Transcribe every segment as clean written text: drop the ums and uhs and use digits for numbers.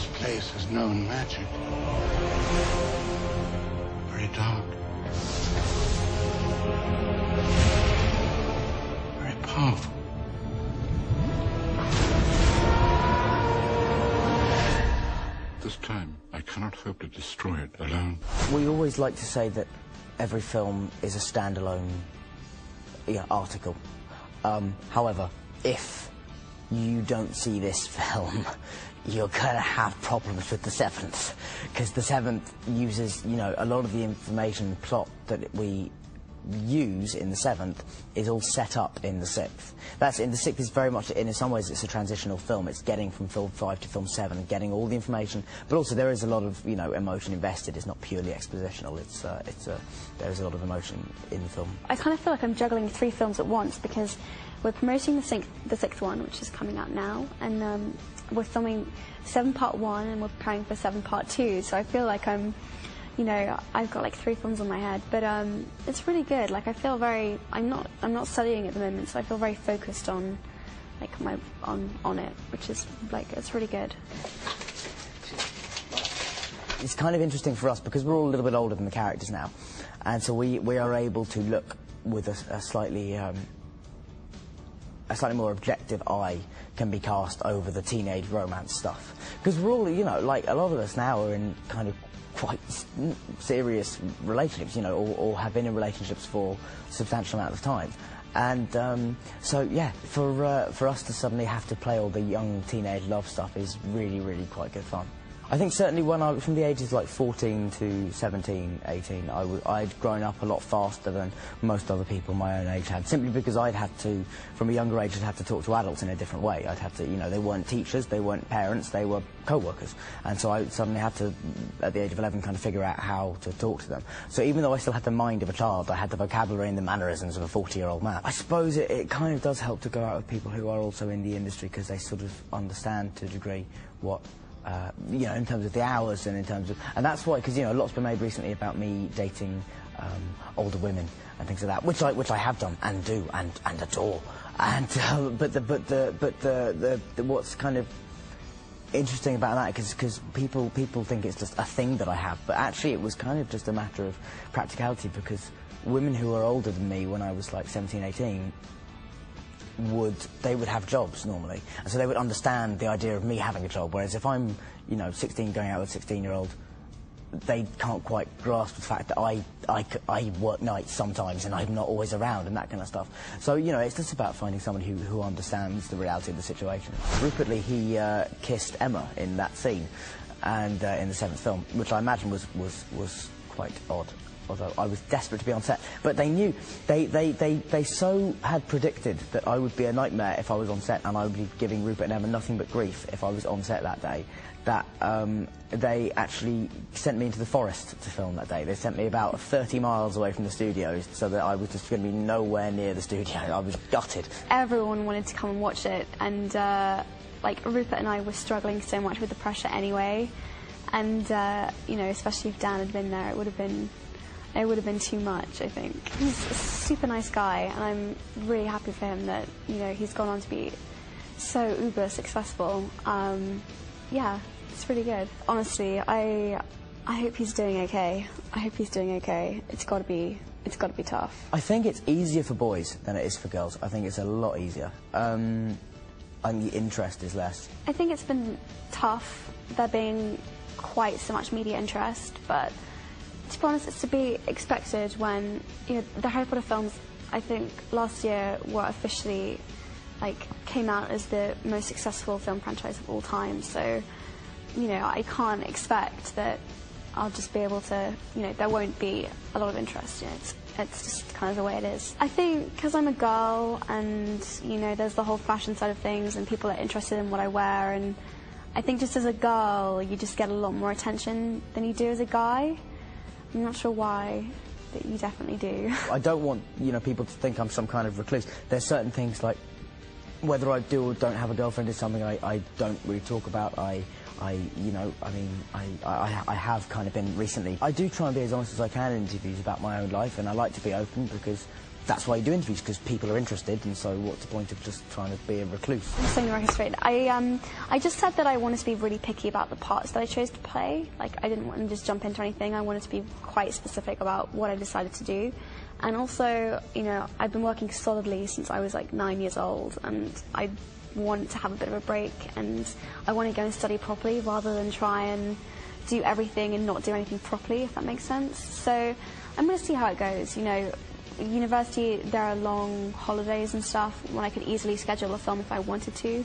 This place has known magic. Very dark. Very powerful. This time, I cannot hope to destroy it alone. We always like to say that every film is a standalone article. However, if you don't see this film, you're going to have problems with the seventh, because the seventh uses, a lot of the information plot that we use in the seventh is all set up in the sixth. That's in the sixth is very much, in some ways, it's a transitional film. It's getting from film 5 to film 7, getting all the information, but also there is a lot of emotion invested. It's not purely expositional. There is a lot of emotion in the film. I kind of feel like I'm juggling 3 films at once, because we're promoting the sixth one, which is coming out now, and we're filming 7 Part 1 and we're preparing for 7 Part 2. So I feel like I'm I've got like 3 films on my head, but it's really good. Like I feel very, I'm not studying at the moment, so I feel very focused on like on it, which is like, it's really good. It's kind of interesting for us because we're all a little bit older than the characters now, and so we are able to look with a slightly more objective eye can be cast over the teenage romance stuff, because we're all, like a lot of us now are in kind of quite serious relationships, or have been in relationships for a substantial amount of time. And so, yeah, for us to suddenly have to play all the young teenage love stuff is really, really quite good fun. I think certainly when I, from the ages like 14 to 17, 18, I'd grown up a lot faster than most other people my own age had, simply because I'd had to, from a younger age, I'd had to talk to adults in a different way. I'd have to, they weren't teachers, they weren't parents, they were co-workers. And so I suddenly had to, at the age of 11, kind of figure out how to talk to them. So even though I still had the mind of a child, I had the vocabulary and the mannerisms of a 40-year-old man. I suppose it kind of does help to go out with people who are also in the industry, because they sort of understand to a degree what in terms of the hours and in terms of, and that's why, because a lot's been made recently about me dating older women and things like that, which I have done and do and adore, and but what's kind of interesting about that, because people think it's just a thing that I have, but actually it was kind of just a matter of practicality, because women who are older than me when I was like 17, 18 they would have jobs normally, and so they would understand the idea of me having a job, whereas if I'm 16 going out with a 16-year-old, they can't quite grasp the fact that I work nights sometimes and I'm not always around and that kind of stuff. So it's just about finding someone who understands the reality of the situation. Rupert Lee, he kissed Emma in that scene, and in the 7th film, which I imagine was quite odd, although I was desperate to be on set. But they knew, they so had predicted that I would be a nightmare if I was on set, and I would be giving Rupert and Emma nothing but grief if I was on set that day, that they actually sent me into the forest to film that day. They sent me about 30 miles away from the studios, so that I was just going to be nowhere near the studio. I was gutted. Everyone wanted to come and watch it, and like Rupert and I were struggling so much with the pressure anyway, and especially if Dan had been there, it would have been too much, I think. He's a super nice guy, and I'm really happy for him that, he's gone on to be so uber successful. Yeah, it's really good. Honestly, I hope he's doing okay. I hope he's doing okay. It's got to be tough. I think it's easier for boys than it is for girls. I think it's a lot easier. And the interest is less. I think it's been tough, there being quite so much media interest, but to be honest, it's to be expected when, the Harry Potter films, I think, last year were officially, came out as the most successful film franchise of all time. So, I can't expect that I'll just be able to, there won't be a lot of interest. It's just kind of the way it is. I think because I'm a girl and, there's the whole fashion side of things and people are interested in what I wear, and I think just as a girl, you just get a lot more attention than you do as a guy. I'm not sure why, but you definitely do. I don't want, people to think I'm some kind of recluse. There's certain things, like whether I do or don't have a girlfriend is something I don't really talk about. I have kind of been recently. I do try and be as honest as I can in interviews about my own life, and I like to be open because that's why you do interviews, because people are interested, and so what's the point of just trying to be a recluse? Setting the record straight. I just said that I wanted to be really picky about the parts that I chose to play. Like, I didn't want to just jump into anything. I wanted to be quite specific about what I decided to do. And also, you know, I've been working solidly since I was like 9 years old, and I want to have a bit of a break, and I want to go and study properly rather than try and do everything and not do anything properly, if that makes sense. So I'm going to see how it goes. You know, university, there are long holidays and stuff when I could easily schedule a film if I wanted to.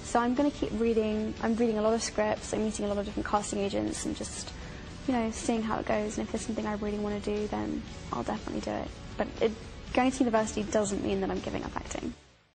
So I'm going to keep reading. I'm reading a lot of scripts. I'm meeting a lot of different casting agents and just, you know, seeing how it goes. And if there's something I really want to do, then I'll definitely do it. But going to university doesn't mean that I'm giving up acting.